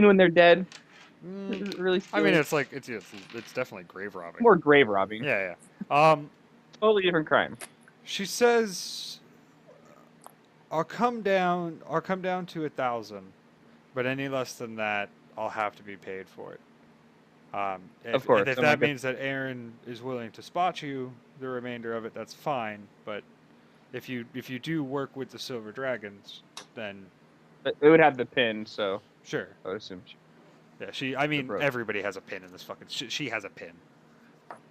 when they're dead. Really I mean, stealing. it's definitely grave robbing. More grave robbing. Yeah, yeah. Totally different crime. She says, I'll come down to 1,000, but any less than that, I'll have to be paid for it. Of course. If I'm like, that means that Aaron is willing to spot you the remainder of it, that's fine. But if you do work with the Silver Dragons, then it would have the pin, so sure. I would assume Yeah, I the mean, brother. everybody has a pin in this fucking. She has a pin.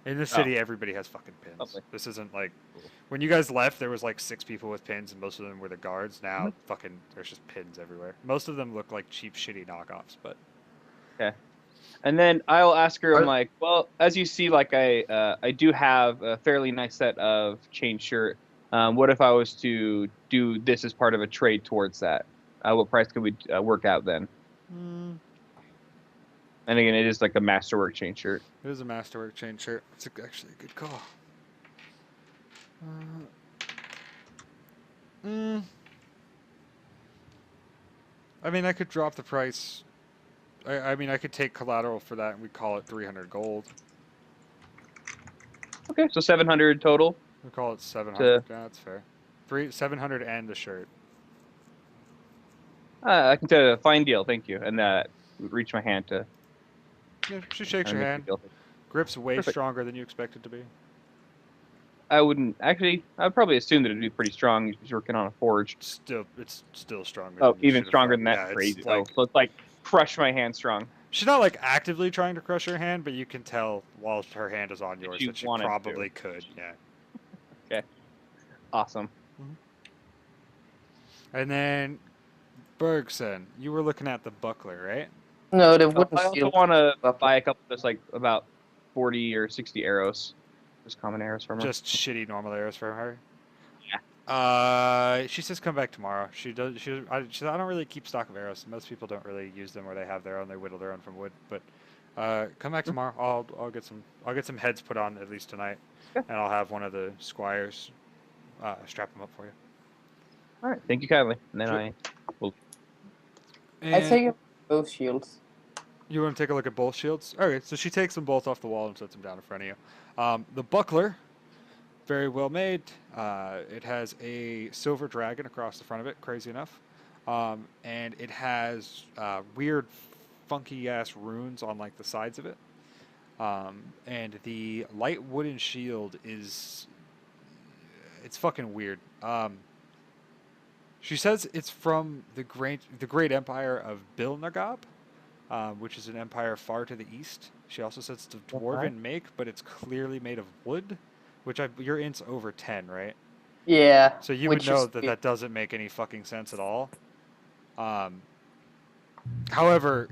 In this Oh, city, everybody has fucking pins. lovely. This isn't like Cool. when you guys left. There was like 6 people with pins, and most of them were the guards. Mhm. Now, fucking, there's just pins everywhere. Most of them look like cheap, shitty knockoffs, but Okay. And then I'll ask her. I'm What? like, well, as you see, like I do have a fairly nice set of chain shirt. What if I was to do this as part of a trade towards that? What price could we work out then? mm, And again, it is like a masterwork chain shirt. it is a masterwork chain shirt. It's actually a good call. Uh, mm, I mean, I could drop the price. I mean, I could take collateral for that, and we call it 300 gold. Okay, so 700 total. We call it 700. To Yeah, that's fair. 700 and the shirt. I can tell you a fine deal, thank you. And that would reach my hand to Yeah, she shakes kind your of make the hand. deal. Grip's way Perfect. stronger than you expect it to be. I wouldn't actually. I'd probably assume that it'd be pretty strong. He's working on a forge. It's still stronger Oh, than you even should have stronger thought. than that. Yeah, it's Crazy. Oh, like so it's like crush my hand strong. she's not like actively trying to crush her hand, but you can tell while her hand is on If yours she that she wanted to. probably could. Yeah. Okay. Awesome. Mhm. And then Bergson, you were looking at the buckler, right? No, the wooden I also shield. want to Buckler. buy a couple, just like about 40 or 60 arrows, just common arrows from her. Just shitty normal arrows for her. Yeah. She says come back tomorrow. She does. She says, I don't really keep stock of arrows. Most people don't really use them, or they have their own. They whittle their own from wood. But come back Hmm. tomorrow. I'll get some heads put on at least tonight, Okay. and I'll have one of the squires strap them up for you. All right. Thank you kindly. And then Sure. I will. I And take both shields. you want to take a look at both shields? Okay, so she takes them both off the wall and sets them down in front of you. The buckler, very well made. It has a silver dragon across the front of it, crazy enough. And it has weird, funky ass runes on like the sides of it. And the light wooden shield it's fucking weird. She says it's from the great empire of Bilnagab, which is an empire far to the east. She also says it's a dwarven make, but it's clearly made of wood, which your int's over 10, right? Yeah. So you would Which know is that that doesn't make any fucking sense at all. However,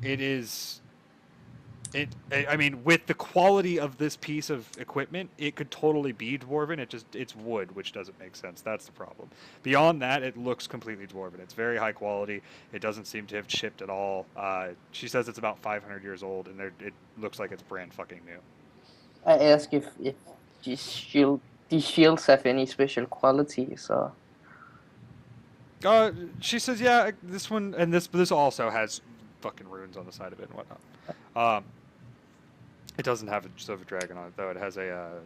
I mean, with the quality of this piece of equipment, it could totally be dwarven. It's wood, which doesn't make sense. That's the problem. Beyond that, it looks completely dwarven. It's very high quality. It doesn't seem to have chipped at all. She says it's about 500 years old, and it looks like it's brand fucking new. I ask if these shields have any special qualities or. She says, yeah, this one and this also has fucking runes on the side of it and whatnot. It doesn't have a silver dragon on it though. It has a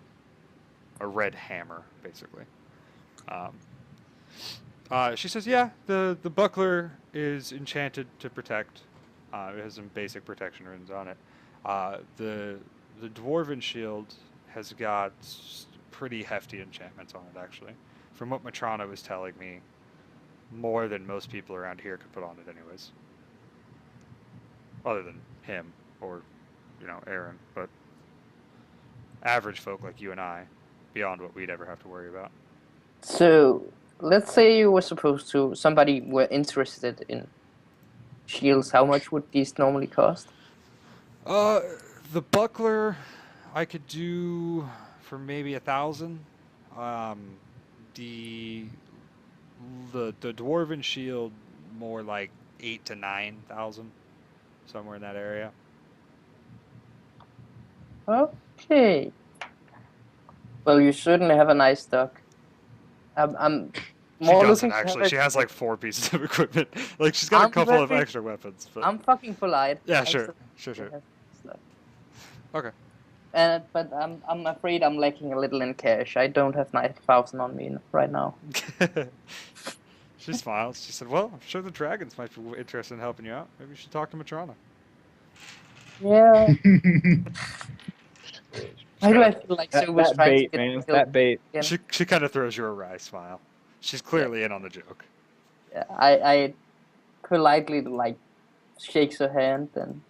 red hammer basically. She says, yeah, the buckler is enchanted to protect. It has some basic protection runes on it. The dwarven shield has got pretty hefty enchantments on it actually. From what Matrana was telling me, more than most people around here could put on it anyways. Other than him or, Aaron, but average folk like you and I, beyond what we'd ever have to worry about. So let's say you were somebody were interested in shields. How much would these normally cost? The buckler I could do for maybe 1,000. The the dwarven shield more like 8 to 9,000, somewhere in that area. Okay. Well, you certainly have a nice stock. I'm She More doesn't looking for actually. her She has like 4 pieces of equipment. Like she's got a I'm couple of very- extra weapons. But I'm fucking polite. yeah, I sure, still sure. have stuff. Okay. But I'm afraid I'm lacking a little in cash. I don't have 9,000 on me right now. She smiled. She said, "Well, I'm sure the dragons might be interested in helping you out. Maybe you should talk to Matrona." Yeah. Why do I feel like That Silver's that trying to bait, get man. killed That bait. again? She kind of throws you a wry smile. She's clearly in on the joke. Yeah, I politely like shakes her hand and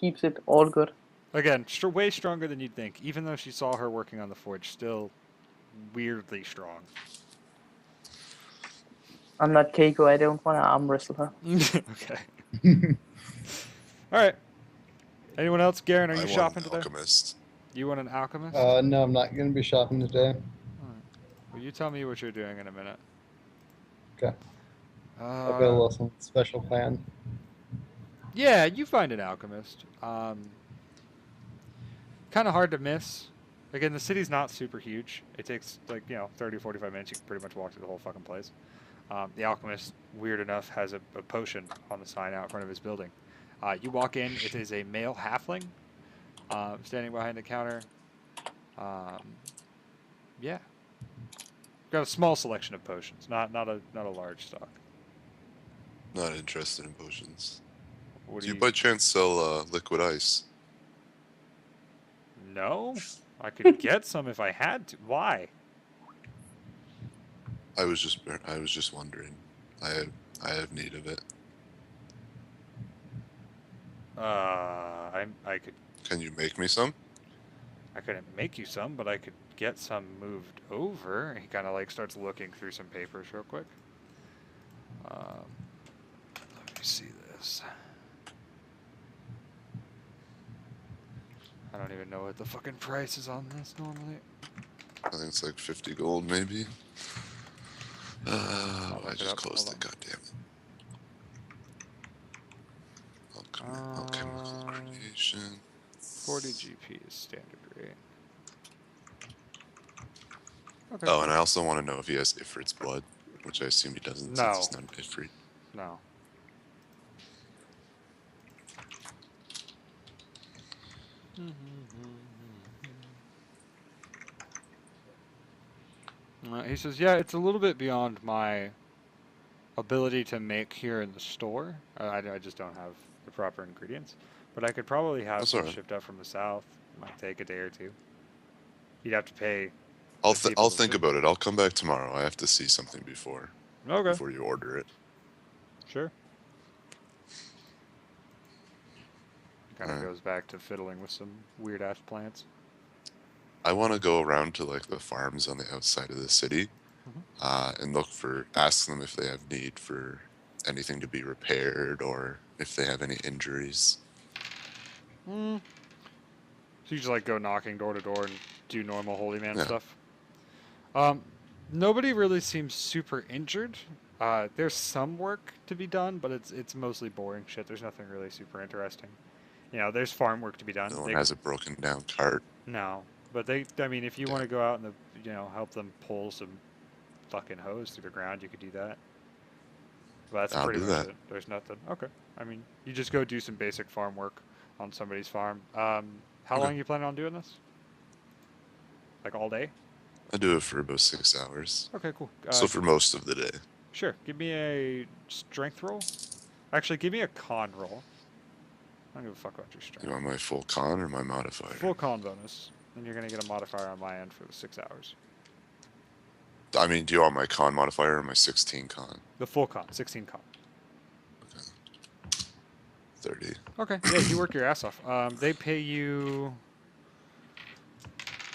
keeps it all good. Again, way stronger than you'd think. Even though she saw her working on the forge, still weirdly strong. I'm not Keiko. I don't want to arm wrestle her. Okay. All right. Anyone else? Garen, are you shopping today? Alchemist. You want an alchemist? No, I'm not going to be shopping today. Alright. Well, you tell me what you're doing in a minute. Okay. I've got a Uh, little special plan. yeah, you find an alchemist. Kind of hard to miss. Again, the city's not super huge. It takes, like, 30, 45 minutes. You can pretty much walk through the whole fucking place. The alchemist, weird enough, has a potion on the sign out in front of his building. You walk in, it is a male halfling standing behind the counter. Yeah. Got a small selection of potions, not a large stock. Not interested in potions. What Do you by chance sell liquid ice? No, I could get some if I had to. Why? I was just wondering. I have need of it. I could. Can you make me some? I couldn't make you some, but I could get some moved over. He kind of like starts looking through some papers real quick. Let me see this. I don't even know what the fucking price is on this normally. I think it's like 50 gold, maybe. I look it just up. closed Hold it. God damn it. Alchemical creation. 40 GP is standard rate. Okay. Oh, and I also want to know if he has Ifrit's blood, which I assume he doesn't since he's No. not an Ifrit. No. He says, yeah, it's a little bit beyond my ability to make here in the store. I just don't have the proper ingredients. But I could probably have That's some alright. shipped up from the south. It might take a day or two. You'd have to pay. I'll the people to think ship. about it. I'll come back tomorrow. I have to see something before Okay. you order it. Sure. Kind of Alright. goes back to fiddling with some weird ass plants. I want to go around to like the farms on the outside of the city, and ask them if they have need for anything to be repaired or if they have any injuries. So you just like go knocking door to door and do normal holy man Yeah. stuff. Nobody really seems super injured. There's some work to be done, but it's mostly boring shit. There's nothing really super interesting. There's farm work to be done. No one has a broken down cart. No, but I mean, if you want to go out and help them pull some fucking hose through the ground, you could do that. But that's I'll pretty do much that. it. There's nothing. Okay. I mean, you just go do some basic farm work on somebody's farm. How Okay. long are you planning on doing this? Like all day? I do it for about 6 hours. Okay, cool. So for most of the day. Sure. Give me a strength roll. Actually, give me a con roll. I don't give a fuck about your You strength. want my full con or my modifier? Full con bonus. Then you're going to get a modifier on my end for the 6 hours. I mean, do you want my con modifier or my 16 con? The full con. 16 con. 30. Okay. Yeah, you work your ass off. They pay you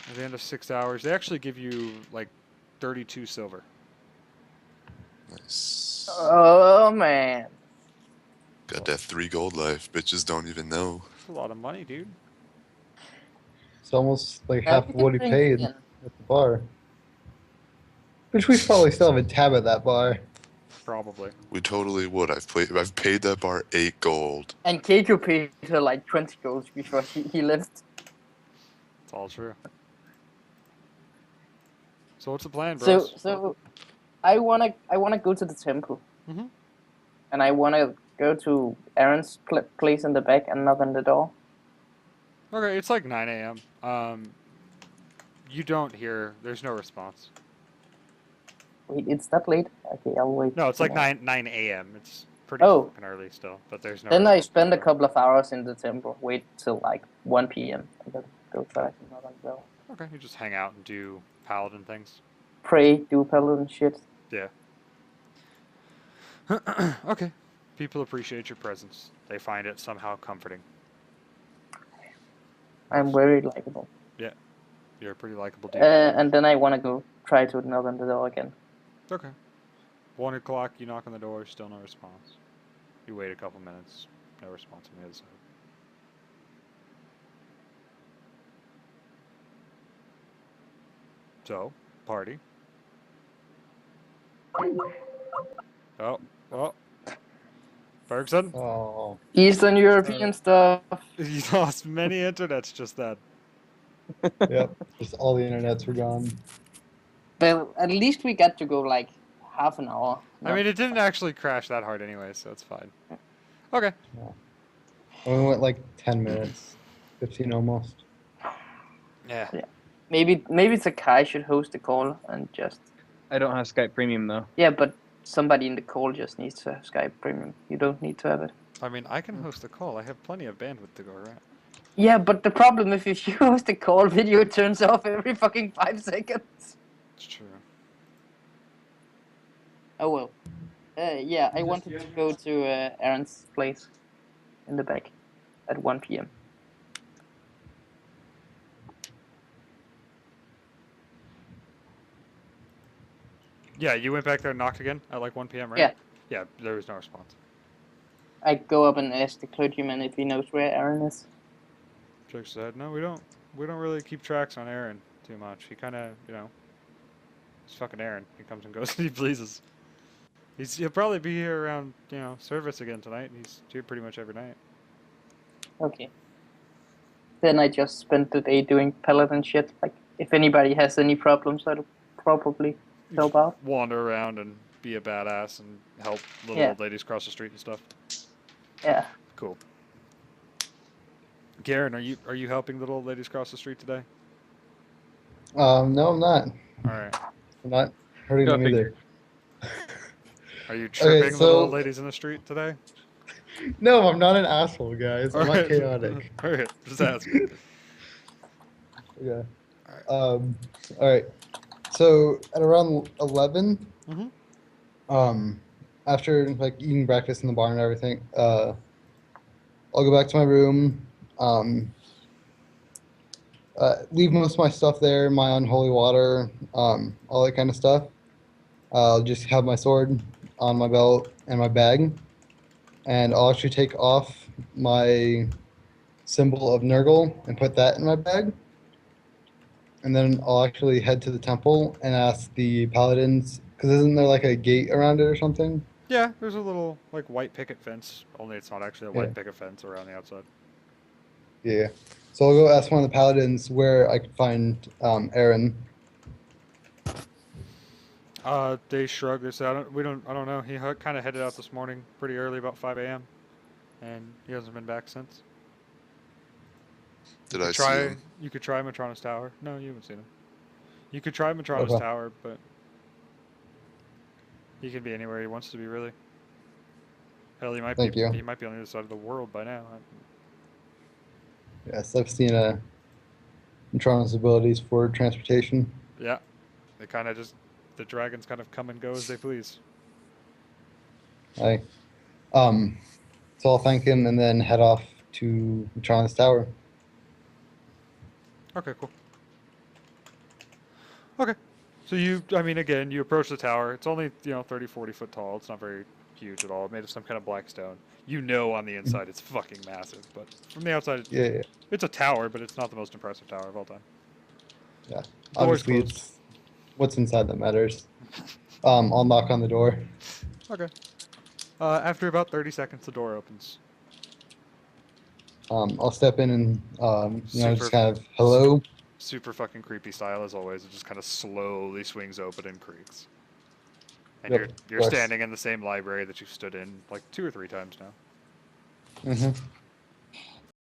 at the end of 6 hours. They actually give you like 32 silver. Nice. Oh man. Got that 3 gold life. Bitches don't even know. That's a lot of money, dude. It's almost like Now half we of what he can drink paid again. at the bar. Which we probably still have a tab at that bar. Probably. We totally would. I've paid that bar 8 gold. And Keiko paid her like 20 gold before he left. It's all true. So what's the plan, bros? So I wanna go to the temple, Mhm. and I wanna go to Aaron's place in the back and knock on the door. Okay, it's like 9 a.m. You don't hear. There's no response. Wait, it's that late? Okay, I'll wait. No, it's for like more. 9 a.m. It's pretty Oh. fucking early still, but there's no. Then I response from spend the a door. couple of hours in the temple. Wait till like 1 p.m. and then go try to knock on the door. Okay, you just hang out and do paladin things. Pray, do paladin shit. Yeah. Okay. People appreciate your presence. They find it somehow comforting. I'm very likable. Yeah. You're a pretty likable dude. And then I wanna go try to knock on the door again. Okay. 1 o'clock, you knock on the door, still no response. You wait a couple minutes, no response on the other side. So, party. Oh, oh. Bergson, Oh, Eastern European stuff. you lost many internets just then. yep. Just all the internets were gone. But at least we got to go like half an hour. I mean, it didn't actually crash that hard anyway, so it's fine. Okay. We went like 10 minutes, 15 almost. Yeah. Maybe Sakai should host the call and just. I don't have Skype Premium though. Yeah, but somebody in the call just needs to have Skype Premium. You don't need to have it. I mean, I can host the call. I have plenty of bandwidth to go around. Yeah, but the problem if you host the call, video turns off every fucking 5 seconds. It's true. Oh well. Yeah, I wanted to go to Aaron's place in the back at 1 p.m. Yeah, you went back there and knocked again at like 1 p.m., right? Yeah. Yeah, there was no response. I go up and ask the clergyman if he knows where Aaron is. Jake said, "No, we don't. We don't really keep tracks on Aaron too much. He kind of, he's fucking Aaron. He comes and goes as he pleases. He'll probably be here around, service again tonight. He's here pretty much every night." Okay. Then I just spent the day doing paladin shit. Like, if anybody has any problems, I'll probably help out. Wander around and be a badass and help little Yeah. old ladies cross the street and stuff. Yeah. Cool. Garen, are you helping little old ladies cross the street today? No, I'm not. All right. I'm not hurting Go them either. Are you tripping little so- old ladies in the street today? No, I'm not an asshole, guys. I'm not Alright. chaotic. All right. Just asking. Yeah. All right. So at around 11, Mhm. after like eating breakfast in the barn and everything, I'll go back to my room, leave most of my stuff there, my unholy water, all that kind of stuff. I'll just have my sword on my belt and my bag, and I'll actually take off my symbol of Nurgle and put that in my bag. And then I'll actually head to the temple and ask the paladins, because isn't there like a gate around it or something? Yeah, there's a little like white picket fence. Only it's not actually a white Yeah. picket fence around the outside. Yeah. So I'll go ask one of the paladins where I could find Aaron. They shrug. They say, I don't know. He kind of headed out this morning pretty early, about 5 a.m., and he hasn't been back since. Did I see Try. him? You could try Matrona's Tower. No, you haven't seen him. You could try Matrona's Okay. Tower, but he can be anywhere he wants to be, really. Hell, he might Thank be. you. He might be on the other side of the world by now. Yes, I've seen Neutrono's abilities for transportation. Yeah, they kind of just the dragons kind of come and go as they please. So I'll thank him and then head off to Neutrono's tower. Okay, cool. Okay. So again, you approach the tower. It's only, 30, 40 foot tall. It's not very huge at all. Made of some kind of black stone. On the inside it's fucking massive, but from the outside, Yeah. it's a tower, but it's not the most impressive tower of all time. Yeah. Door's Obviously, closed. it's what's inside that matters. I'll knock on the door. Okay. After about 30 seconds, the door opens. I'll step in and Super- just kind of hello. Super fucking creepy style as always. It just kind of slowly swings open and creaks. And Yep, you're of course. standing in the same library that you've stood in like 2 or 3 times now. Mm-hmm.